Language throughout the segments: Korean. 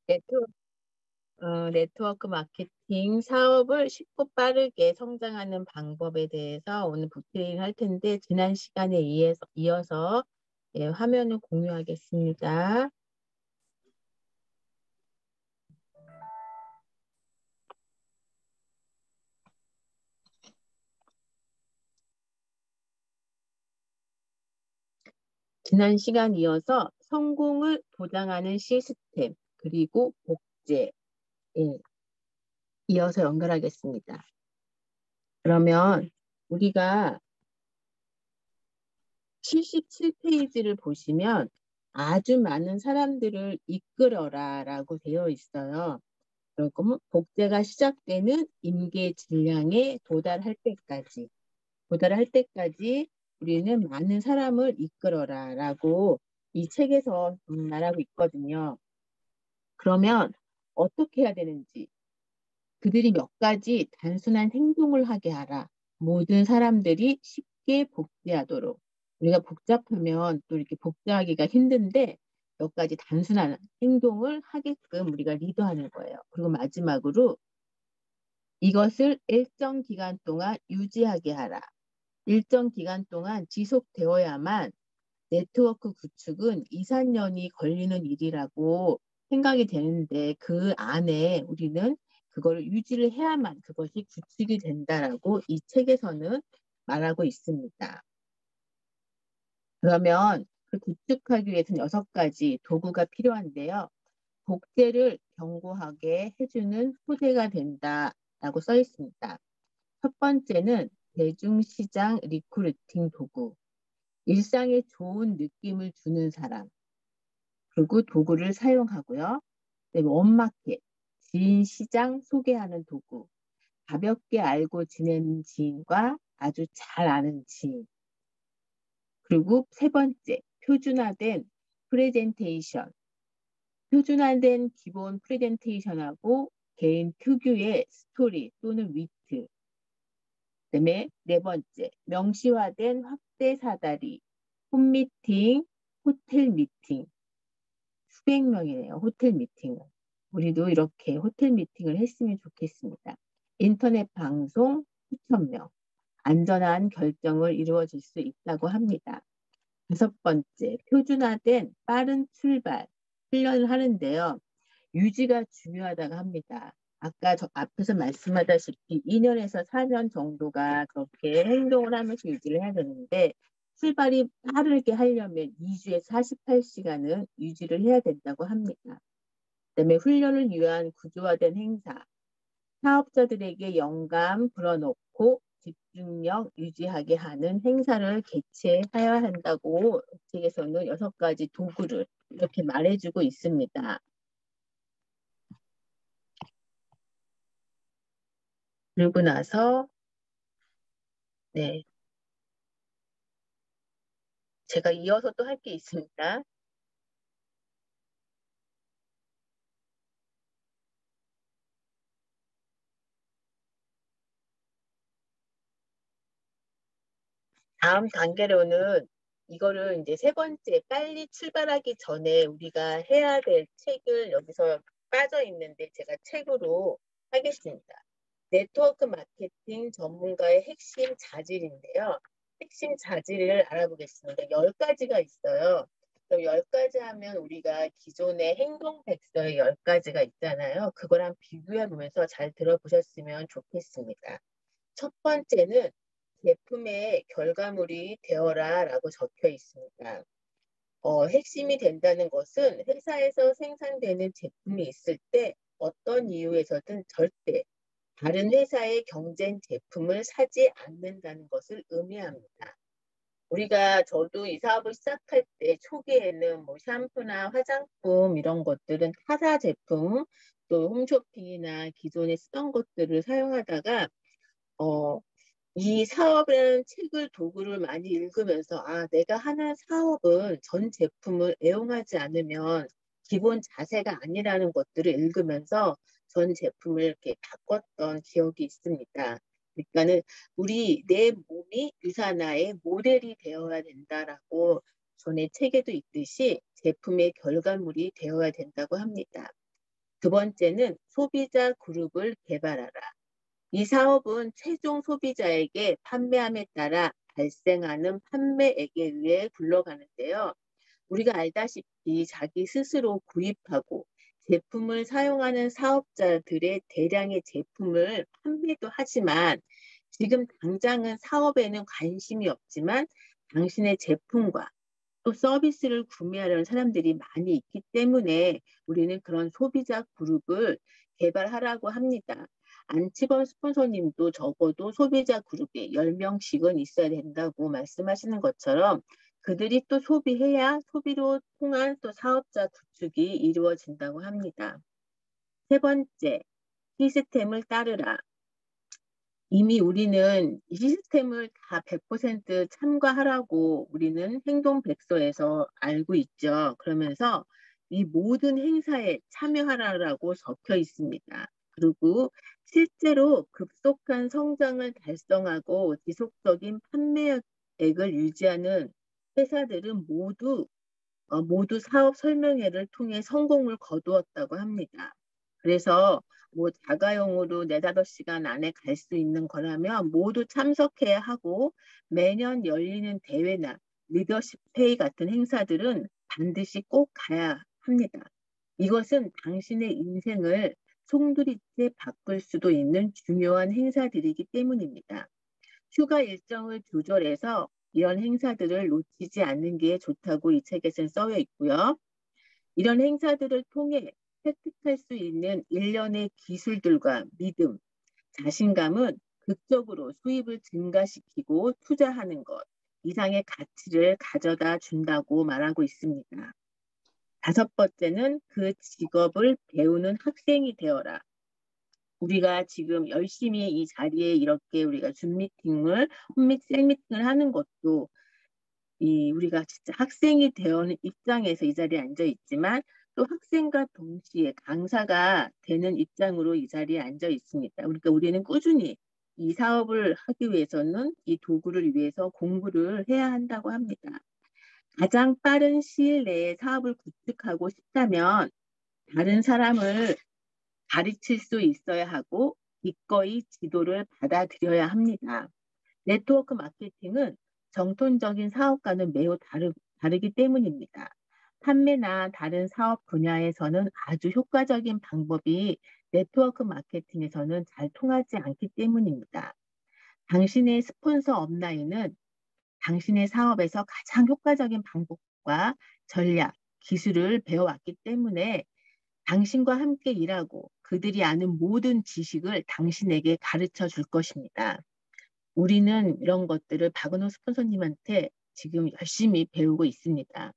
네트워크, 네트워크 마케팅 사업을 쉽고 빠르게 성장하는 방법에 대해서 오늘 부트레이닝 할 텐데 지난 시간에 이어서 예, 화면을 공유하겠습니다. 지난 시간 이어서 성공을 보장하는 시스템 그리고 복제 예, 이어서 연결하겠습니다. 그러면 우리가 77페이지를 보시면 아주 많은 사람들을 이끌어라 라고 되어 있어요. 그리고 복제가 시작되는 임계 질량에 도달할 때까지 우리는 많은 사람을 이끌어라 라고 이 책에서 말하고 있거든요. 그러면 어떻게 해야 되는지 그들이 몇 가지 단순한 행동을 하게 하라. 모든 사람들이 쉽게 복제하도록. 우리가 복잡하면 또 이렇게 복제하기가 힘든데 몇 가지 단순한 행동을 하게끔 우리가 리더하는 거예요. 그리고 마지막으로 이것을 일정 기간 동안 유지하게 하라. 일정 기간 동안 지속되어야만 네트워크 구축은 2, 3년이 걸리는 일이라고 생각이 되는데 그 안에 우리는 그걸 유지를 해야만 그것이 구축이 된다라고 이 책에서는 말하고 있습니다. 그러면 그 구축하기 위해서는 6가지 도구가 필요한데요. 복제를 견고하게 해주는 소재가 된다라고 써 있습니다. 첫 번째는 대중시장 리크루팅 도구. 일상에 좋은 느낌을 주는 사람. 그리고 도구를 사용하고요. 그다음에 원마켓, 지인 시장 소개하는 도구. 가볍게 알고 지내는 지인과 아주 잘 아는 지인. 그리고 세 번째, 표준화된 프레젠테이션. 표준화된 기본 프레젠테이션하고 개인 특유의 스토리 또는 위트. 그다음에 네 번째, 명시화된 확대 사다리, 홈미팅, 호텔 미팅. 수백 명이네요. 호텔 미팅은. 우리도 이렇게 호텔 미팅을 했으면 좋겠습니다. 인터넷 방송 수천 명. 안전한 결정을 이루어질 수 있다고 합니다. 다섯 번째, 표준화된 빠른 출발. 훈련을 하는데요. 유지가 중요하다고 합니다. 아까 저 앞에서 말씀하다시피 2년에서 4년 정도가 그렇게 행동을 하면서 유지를 해야 되는데 출발이 빠르게 하려면 2주에서 48시간은 유지를 해야 된다고 합니다. 그다음에 훈련을 위한 구조화된 행사, 사업자들에게 영감 불어넣고 집중력 유지하게 하는 행사를 개최해야 한다고 책에서는 6가지 도구를 이렇게 말해주고 있습니다. 그리고 나서 네, 제가 이어서 또 할 게 있습니다. 다음 단계로는 이거를 이제 세 번째, 빨리 출발하기 전에 우리가 해야 될 책을 여기서 빠져 있는데 제가 책으로 하겠습니다. 네트워크 마케팅 전문가의 핵심 자질인데요. 핵심 자질을 알아보겠습니다. 10가지가 있어요. 그럼 10가지 하면 우리가 기존의 행동 백서에 10가지가 있잖아요. 그거랑 비교해 보면서 잘 들어보셨으면 좋겠습니다. 첫 번째는 제품의 결과물이 되어라 라고 적혀 있습니다. 핵심이 된다는 것은 회사에서 생산되는 제품이 있을 때 어떤 이유에서든 절대 다른 회사의 경쟁 제품을 사지 않는다는 것을 의미합니다. 저도 이 사업을 시작할 때 초기에는 뭐 샴푸나 화장품 이런 것들은 타사 제품 또 홈쇼핑이나 기존에 쓰던 것들을 사용하다가 어, 이 사업이라는 책을 도구를 많이 읽으면서 내가 하는 사업은 전 제품을 애용하지 않으면 기본 자세가 아니라는 것들을 읽으면서 전 제품을 이렇게 바꿨던 기억이 있습니다. 그러니까는 내 몸이 유사나의 모델이 되어야 된다라고 전에 책에도 있듯이 제품의 결과물이 되어야 된다고 합니다. 두 번째는 소비자 그룹을 개발하라. 이 사업은 최종 소비자에게 판매함에 따라 발생하는 판매액에 의해 굴러가는데요. 우리가 알다시피 자기 스스로 구입하고 제품을 사용하는 사업자들의 대량의 제품을 판매도 하지만 지금 당장은 사업에는 관심이 없지만 당신의 제품과 또 서비스를 구매하려는 사람들이 많이 있기 때문에 우리는 그런 소비자 그룹을 개발하라고 합니다. 안치범 스폰서님도 적어도 소비자 그룹에 10명씩은 있어야 된다고 말씀하시는 것처럼 그들이 또 소비해야 소비로 통한 또 사업자 구축이 이루어진다고 합니다. 세 번째, 시스템을 따르라. 이미 우리는 이 시스템을 다 100% 참가하라고 우리는 행동백서에서 알고 있죠. 그러면서 이 모든 행사에 참여하라고 적혀 있습니다. 그리고 실제로 급속한 성장을 달성하고 지속적인 판매액을 유지하는 회사들은 모두 사업 설명회를 통해 성공을 거두었다고 합니다. 그래서 뭐 자가용으로 4~5시간 안에 갈 수 있는 거라면 모두 참석해야 하고 매년 열리는 대회나 리더십 회의 같은 행사들은 반드시 꼭 가야 합니다. 이것은 당신의 인생을 송두리째 바꿀 수도 있는 중요한 행사들이기 때문입니다. 휴가 일정을 조절해서 이런 행사들을 놓치지 않는 게 좋다고 이 책에는 써여 있고요. 이런 행사들을 통해 획득할 수 있는 일련의 기술들과 믿음, 자신감은 극적으로 수입을 증가시키고 투자하는 것 이상의 가치를 가져다 준다고 말하고 있습니다. 다섯 번째는 그 직업을 배우는 학생이 되어라. 우리가 지금 열심히 이 자리에 이렇게 우리가 홈 셀미팅을 하는 것도 우리가 진짜 학생이 되는 입장에서 이 자리에 앉아 있지만 또 학생과 동시에 강사가 되는 입장으로 이 자리에 앉아 있습니다. 그러니까 우리는 꾸준히 이 사업을 하기 위해서는 이 도구를 위해서 공부를 해야 한다고 합니다. 가장 빠른 시일 내에 사업을 구축하고 싶다면 다른 사람을 가르칠 수 있어야 하고 기꺼이 지도를 받아들여야 합니다. 네트워크 마케팅은 정통적인 사업과는 매우 다르기 때문입니다. 판매나 다른 사업 분야에서는 아주 효과적인 방법이 네트워크 마케팅에서는 잘 통하지 않기 때문입니다. 당신의 스폰서 업라인은 당신의 사업에서 가장 효과적인 방법과 전략, 기술을 배워왔기 때문에 당신과 함께 일하고 그들이 아는 모든 지식을 당신에게 가르쳐 줄 것입니다. 우리는 이런 것들을 박은호 스폰서님한테 지금 열심히 배우고 있습니다.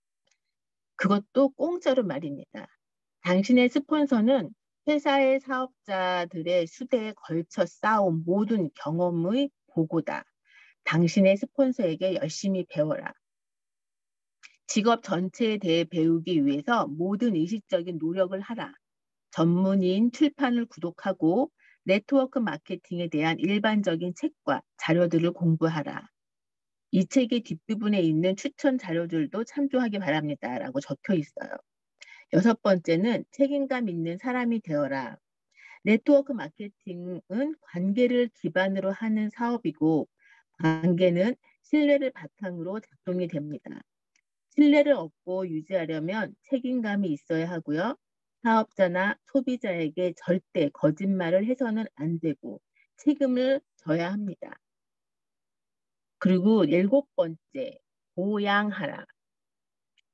그것도 공짜로 말입니다. 당신의 스폰서는 회사의 사업자들의 수대에 걸쳐 쌓아온 모든 경험의 보고다. 당신의 스폰서에게 열심히 배워라. 직업 전체에 대해 배우기 위해서 모든 의식적인 노력을 하라. 전문인 출판을 구독하고 네트워크 마케팅에 대한 일반적인 책과 자료들을 공부하라. 이 책의 뒷부분에 있는 추천 자료들도 참조하기 바랍니다. 라고 적혀 있어요. 여섯 번째는 책임감 있는 사람이 되어라. 네트워크 마케팅은 관계를 기반으로 하는 사업이고 관계는 신뢰를 바탕으로 작동이 됩니다. 신뢰를 얻고 유지하려면 책임감이 있어야 하고요. 사업자나 소비자에게 절대 거짓말을 해서는 안 되고 책임을 져야 합니다. 그리고 일곱 번째, 고양하라.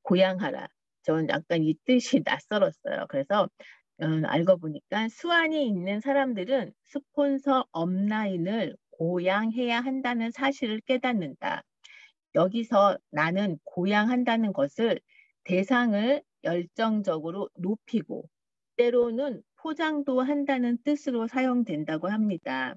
고양하라. 저는 약간 이 뜻이 낯설었어요. 그래서 알고 보니까 수완이 있는 사람들은 스폰서 업라인을 고양해야 한다는 사실을 깨닫는다. 여기서 나는 고양한다는 것을 대상을 열정적으로 높이고 때로는 포장도 한다는 뜻으로 사용된다고 합니다.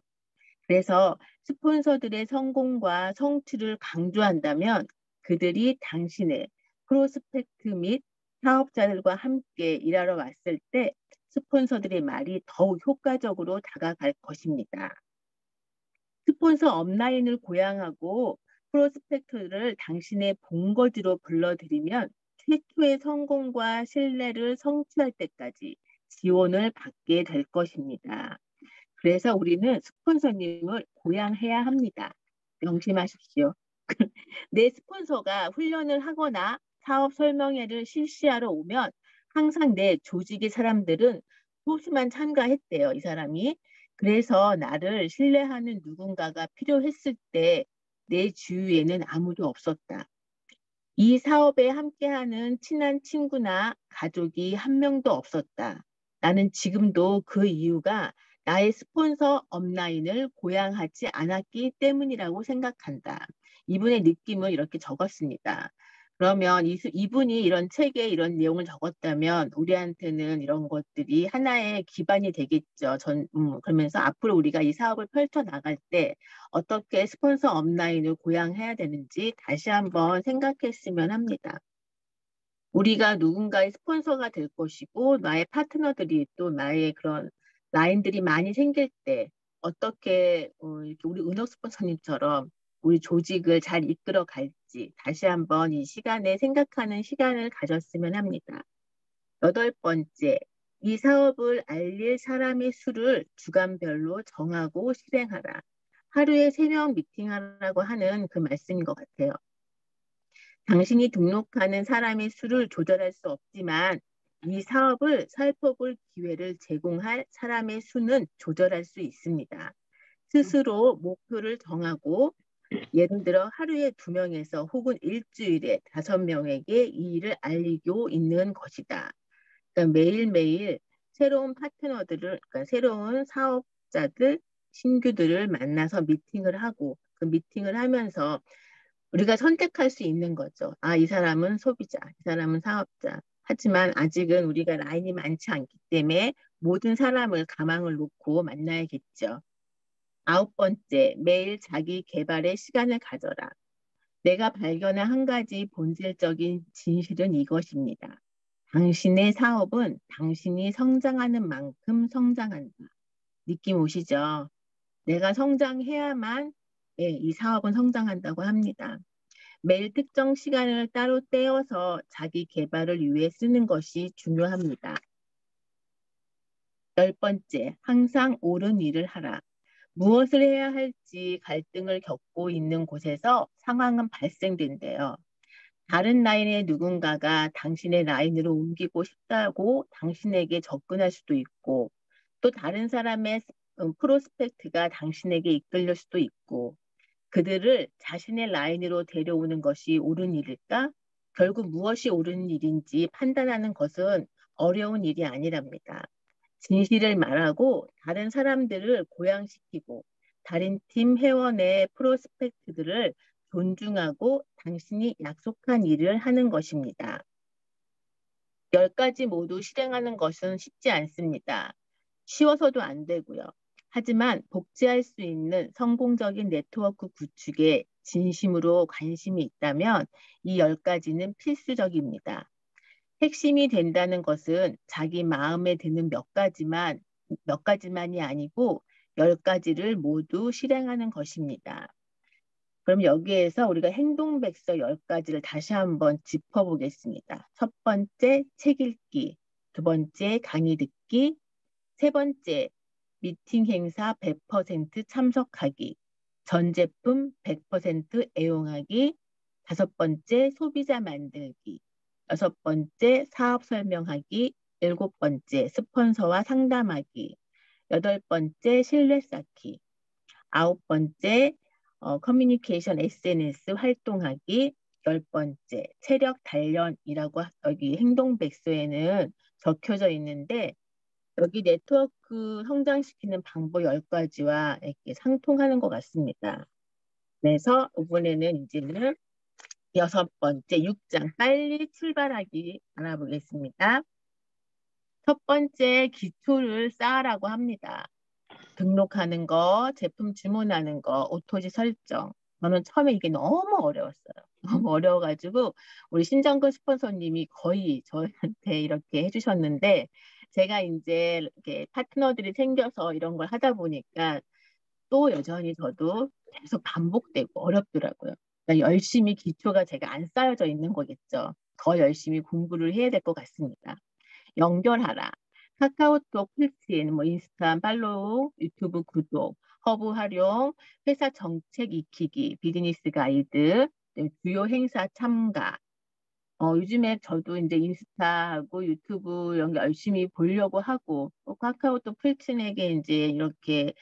그래서 스폰서들의 성공과 성취를 강조한다면 그들이 당신의 프로스펙트 및 사업자들과 함께 일하러 왔을 때 스폰서들의 말이 더욱 효과적으로 다가갈 것입니다. 스폰서 업라인을 고양하고 프로스펙트를 당신의 본거지로 불러들이면 최초의 성공과 신뢰를 성취할 때까지 지원을 받게 될 것입니다. 그래서 우리는 스폰서님을 고양해야 합니다. 명심하십시오. 내 스폰서가 훈련을 하거나 사업 설명회를 실시하러 오면 항상 내 조직의 사람들은 소수만 참가했대요, 이 사람이. 그래서 나를 신뢰하는 누군가가 필요했을 때 내 주위에는 아무도 없었다. 이 사업에 함께하는 친한 친구나 가족이 한 명도 없었다. 나는 지금도 그 이유가 나의 스폰서 업라인을 고양하지 않았기 때문이라고 생각한다. 이분의 느낌을 이렇게 적었습니다. 그러면 이분이 이런 책에 이런 내용을 적었다면 우리한테는 이런 것들이 하나의 기반이 되겠죠. 그러면서 앞으로 우리가 이 사업을 펼쳐 나갈 때 어떻게 스폰서 업라인을 고양해야 되는지 다시 한번 생각했으면 합니다. 우리가 누군가의 스폰서가 될 것이고 나의 파트너들이 또 나의 그런 라인들이 많이 생길 때 어떻게 이렇게 우리 은호 스폰서님처럼 우리 조직을 잘 이끌어 갈지 다시 한번 이 시간에 생각하는 시간을 가졌으면 합니다. 8번째, 이 사업을 알릴 사람의 수를 주간별로 정하고 실행하라. 하루에 3명 미팅하라고 하는 그 말씀인 것 같아요. 당신이 등록하는 사람의 수를 조절할 수 없지만 이 사업을 살펴볼 기회를 제공할 사람의 수는 조절할 수 있습니다. 스스로 목표를 정하고 예를 들어 하루에 2명에서 혹은 일주일에 5명에게 이 일을 알리고 있는 것이다. 그러니까 매일매일 새로운 파트너들을, 그러니까 새로운 사업자들, 신규들을 만나서 미팅을 하고 그 미팅을 하면서 우리가 선택할 수 있는 거죠. 아, 이 사람은 소비자, 이 사람은 사업자. 하지만 아직은 우리가 라인이 많지 않기 때문에 모든 사람을 가망을 놓고 만나야겠죠. 9번째, 매일 자기 개발의 시간을 가져라. 내가 발견한 한 가지 본질적인 진실은 이것입니다. 당신의 사업은 당신이 성장하는 만큼 성장한다. 느낌 오시죠? 내가 성장해야만 이 사업은 성장한다고 합니다. 매일 특정 시간을 따로 떼어서 자기 개발을 위해 쓰는 것이 중요합니다. 10번째, 항상 옳은 일을 하라. 무엇을 해야 할지 갈등을 겪고 있는 곳에서 상황은 발생된대요. 다른 라인의 누군가가 당신의 라인으로 옮기고 싶다고 당신에게 접근할 수도 있고, 또 다른 사람의 프로스펙트가 당신에게 이끌릴 수도 있고, 그들을 자신의 라인으로 데려오는 것이 옳은 일일까? 결국 무엇이 옳은 일인지 판단하는 것은 어려운 일이 아니랍니다. 진실을 말하고 다른 사람들을 고양시키고 다른 팀 회원의 프로스펙트들을 존중하고 당신이 약속한 일을 하는 것입니다. 10가지 모두 실행하는 것은 쉽지 않습니다. 쉬워서도 안 되고요. 하지만 복제할 수 있는 성공적인 네트워크 구축에 진심으로 관심이 있다면 이 10가지는 필수적입니다. 핵심이 된다는 것은 자기 마음에 드는 몇 가지만이 아니고 10가지를 모두 실행하는 것입니다. 그럼 여기에서 우리가 행동백서 10가지를 다시 한번 짚어보겠습니다. 첫 번째, 책 읽기. 2번째, 강의 듣기. 3번째, 미팅 행사 100% 참석하기. 전 제품 100% 애용하기. 5번째, 소비자 만들기. 6번째, 사업 설명하기. 7번째, 스폰서와 상담하기. 8번째, 신뢰 쌓기. 9번째, 커뮤니케이션 SNS 활동하기. 10번째, 체력 단련이라고 여기 행동백서에는 적혀져 있는데 여기 네트워크 성장시키는 방법 10가지와 이렇게 상통하는 것 같습니다. 그래서 이번에는 이제는 6번째 6장 빨리 출발하기 알아보겠습니다. 첫 번째 기초를 쌓으라고 합니다. 등록하는 거, 제품 주문하는 거, 오토지 설정. 저는 처음에 이게 너무 어려웠어요. 너무 어려워가지고 우리 신정근 스폰서님이 거의 저한테 이렇게 해주셨는데 제가 이제 이렇게 파트너들이 생겨서 이런 걸 하다 보니까 또 여전히 저도 계속 반복되고 어렵더라고요. 그러니까 열심히 기초가 제가 안 쌓여져 있는 거겠죠. 더 열심히 공부를 해야 될 것 같습니다. 연결하라. 카카오톡 필진, 뭐 인스타 팔로우, 유튜브 구독, 허브 활용, 회사 정책 익히기, 비즈니스 가이드, 주요 행사 참가. 요즘에 저도 이제 인스타하고 유튜브 이런 거 열심히 보려고 하고, 카카오톡 필진에게 이제 이렇게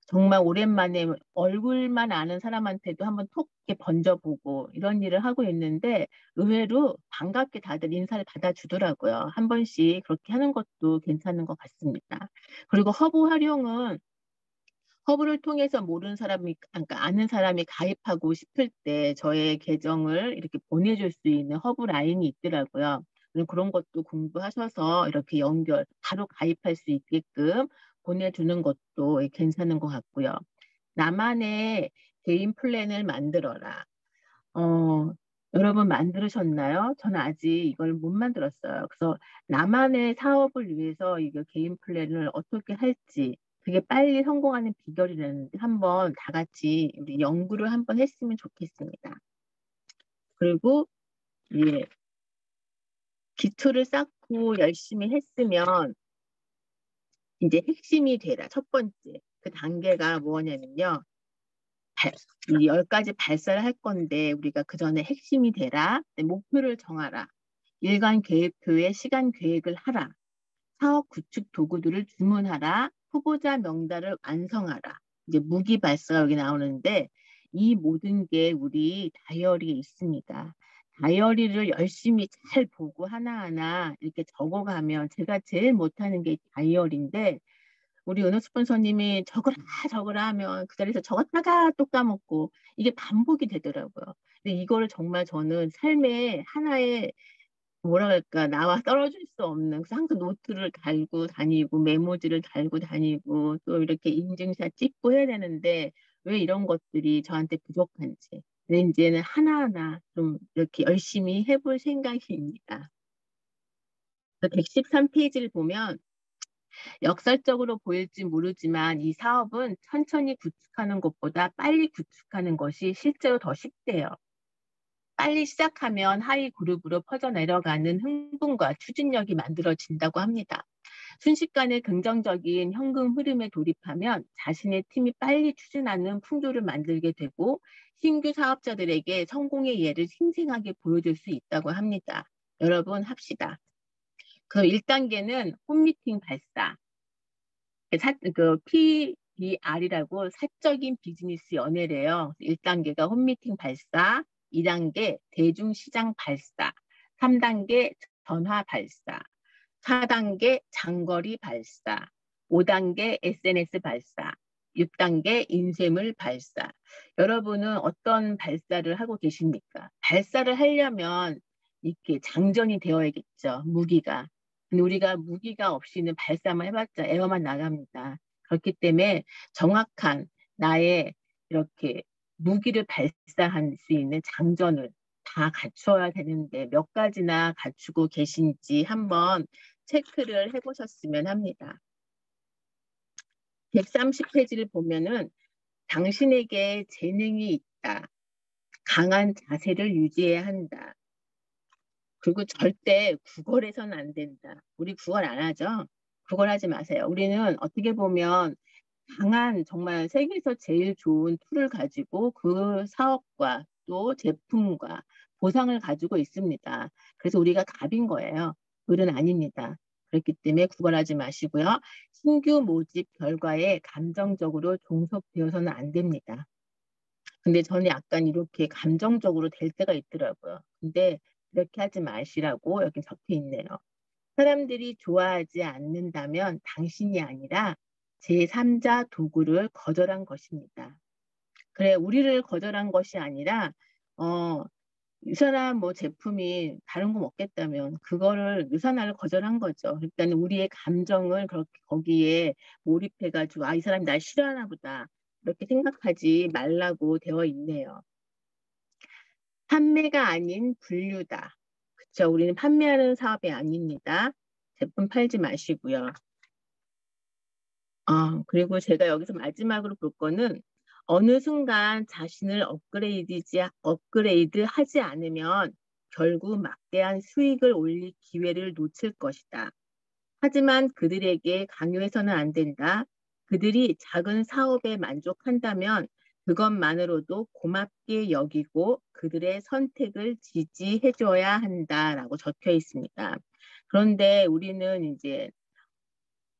정말 오랜만에 얼굴만 아는 사람한테도 한번 톡 이렇게 번져보고 이런 일을 하고 있는데 의외로 반갑게 다들 인사를 받아주더라고요. 한 번씩 그렇게 하는 것도 괜찮은 것 같습니다. 그리고 허브 활용은 허브를 통해서 모르는 사람이, 그러니까 아는 사람이 가입하고 싶을 때 저의 계정을 이렇게 보내줄 수 있는 허브 라인이 있더라고요. 그런 것도 공부하셔서 이렇게 바로 가입할 수 있게끔 보내주는 것도 괜찮은 것 같고요. 나만의 개인 플랜을 만들어라. 어, 여러분 만들으셨나요? 저는 아직 이걸 못 만들었어요. 그래서 나만의 사업을 위해서 이거 개인 플랜을 어떻게 할지 그게 빨리 성공하는 비결이라는데 한번 다 같이 우리 연구를 한번 했으면 좋겠습니다. 그리고 예, 기초를 쌓고 열심히 했으면 이제 핵심이 되라. 첫 번째 그 단계가 뭐냐면요. 이 10가지 발사를 할 건데 우리가 그 전에 핵심이 되라. 목표를 정하라. 일간 계획표에 시간 계획을 하라. 사업 구축 도구들을 주문하라. 후보자 명단을 완성하라. 이제 무기 발사가 여기 나오는데 이 모든 게 우리 다이어리에 있습니다. 다이어리를 열심히 잘 보고 하나하나 이렇게 적어가면 제가 제일 못하는 게 다이어리인데 우리 은호 스폰서님이 적으라 하면 그 자리에서 적었다가 또 까먹고 이게 반복이 되더라고요. 근데 이거를 정말 저는 삶의 하나의 뭐랄까 나와 떨어질 수 없는 그래서 항상 노트를 달고 다니고 메모지를 달고 다니고 또 이렇게 인증샷 찍고 해야 되는데 왜 이런 것들이 저한테 부족한지 근데 이제는 하나하나 좀 이렇게 열심히 해볼 생각입니다. 113페이지를 보면 역설적으로 보일지 모르지만 이 사업은 천천히 구축하는 것보다 빨리 구축하는 것이 실제로 더 쉽대요. 빨리 시작하면 하위 그룹으로 퍼져내려가는 흥분과 추진력이 만들어진다고 합니다. 순식간에 긍정적인 현금 흐름에 돌입하면 자신의 팀이 빨리 추진하는 풍조를 만들게 되고 신규 사업자들에게 성공의 예를 생생하게 보여줄 수 있다고 합니다. 여러분 합시다. 그 1단계는 홈미팅 발사. PBR이라고 사적인 비즈니스 연애래요. 1단계가 홈미팅 발사, 2단계 대중시장 발사, 3단계 전화 발사, 4단계 장거리 발사, 5단계 SNS 발사, 6단계 인쇄물 발사. 여러분은 어떤 발사를 하고 계십니까? 발사를 하려면 이렇게 장전이 되어야겠죠, 무기가. 근데 우리가 무기가 없이는 발사만 해봤자 에어만 나갑니다. 그렇기 때문에 정확한 나의 이렇게 무기를 발사할 수 있는 장전을 다 갖춰야 되는데 몇 가지나 갖추고 계신지 한번 체크를 해보셨으면 합니다. 130페이지를 보면은 당신에게 재능이 있다. 강한 자세를 유지해야 한다. 그리고 절대 구걸해서는 안 된다. 우리 구걸 안 하죠? 구걸하지 마세요. 우리는 어떻게 보면 강한 정말 세계에서 제일 좋은 툴을 가지고 그 사업과 또 제품과 보상을 가지고 있습니다. 그래서 우리가 갑인 거예요. 을은 아닙니다. 그렇기 때문에 구걸하지 마시고요. 신규 모집 결과에 감정적으로 종속되어서는 안 됩니다. 근데 저는 약간 이렇게 감정적으로 될 때가 있더라고요. 근데 그렇게 하지 마시라고 여기 적혀 있네요. 사람들이 좋아하지 않는다면 당신이 아니라 제3자 도구를 거절한 것입니다. 그래, 우리를 거절한 것이 아니라, 유산화 뭐 제품이 다른 거 먹겠다면 그거를 유산화를 거절한 거죠. 그러니까 우리의 감정을 그렇게 거기에 몰입해가지고 이 사람이 날 싫어하나 보다. 이렇게 생각하지 말라고 되어 있네요. 판매가 아닌 분류다. 그렇죠. 우리는 판매하는 사업이 아닙니다. 제품 팔지 마시고요. 그리고 제가 여기서 마지막으로 볼 거는 어느 순간 자신을 업그레이드 하지 않으면 결국 막대한 수익을 올릴 기회를 놓칠 것이다. 하지만 그들에게 강요해서는 안 된다. 그들이 작은 사업에 만족한다면 그것만으로도 고맙게 여기고 그들의 선택을 지지해줘야 한다라고 적혀 있습니다. 그런데 우리는 이제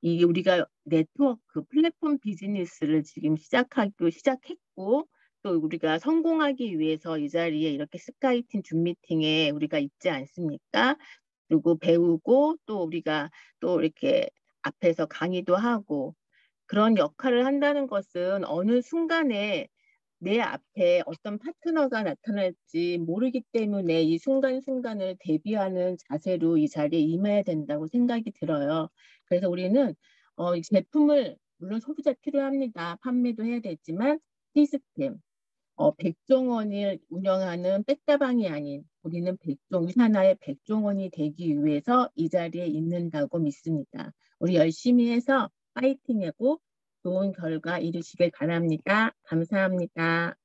이게 우리가 네트워크 플랫폼 비즈니스를 지금 시작했고 또 우리가 성공하기 위해서 이 자리에 이렇게 스카이팀 줌 미팅에 우리가 있지 않습니까? 그리고 배우고 또 우리가 또 이렇게 앞에서 강의도 하고 그런 역할을 한다는 것은 어느 순간에 내 앞에 어떤 파트너가 나타날지 모르기 때문에 이 순간순간을 대비하는 자세로 이 자리에 임해야 된다고 생각이 들어요. 그래서 우리는 이 제품을 물론 소비자 필요합니다. 판매도 해야 되지만 시스템, 백종원을 운영하는 백다방이 아닌 우리는 하나의 백종원이 되기 위해서 이 자리에 있는다고 믿습니다. 우리 열심히 해서 파이팅하고 좋은 결과 이루시길 바랍니다. 감사합니다.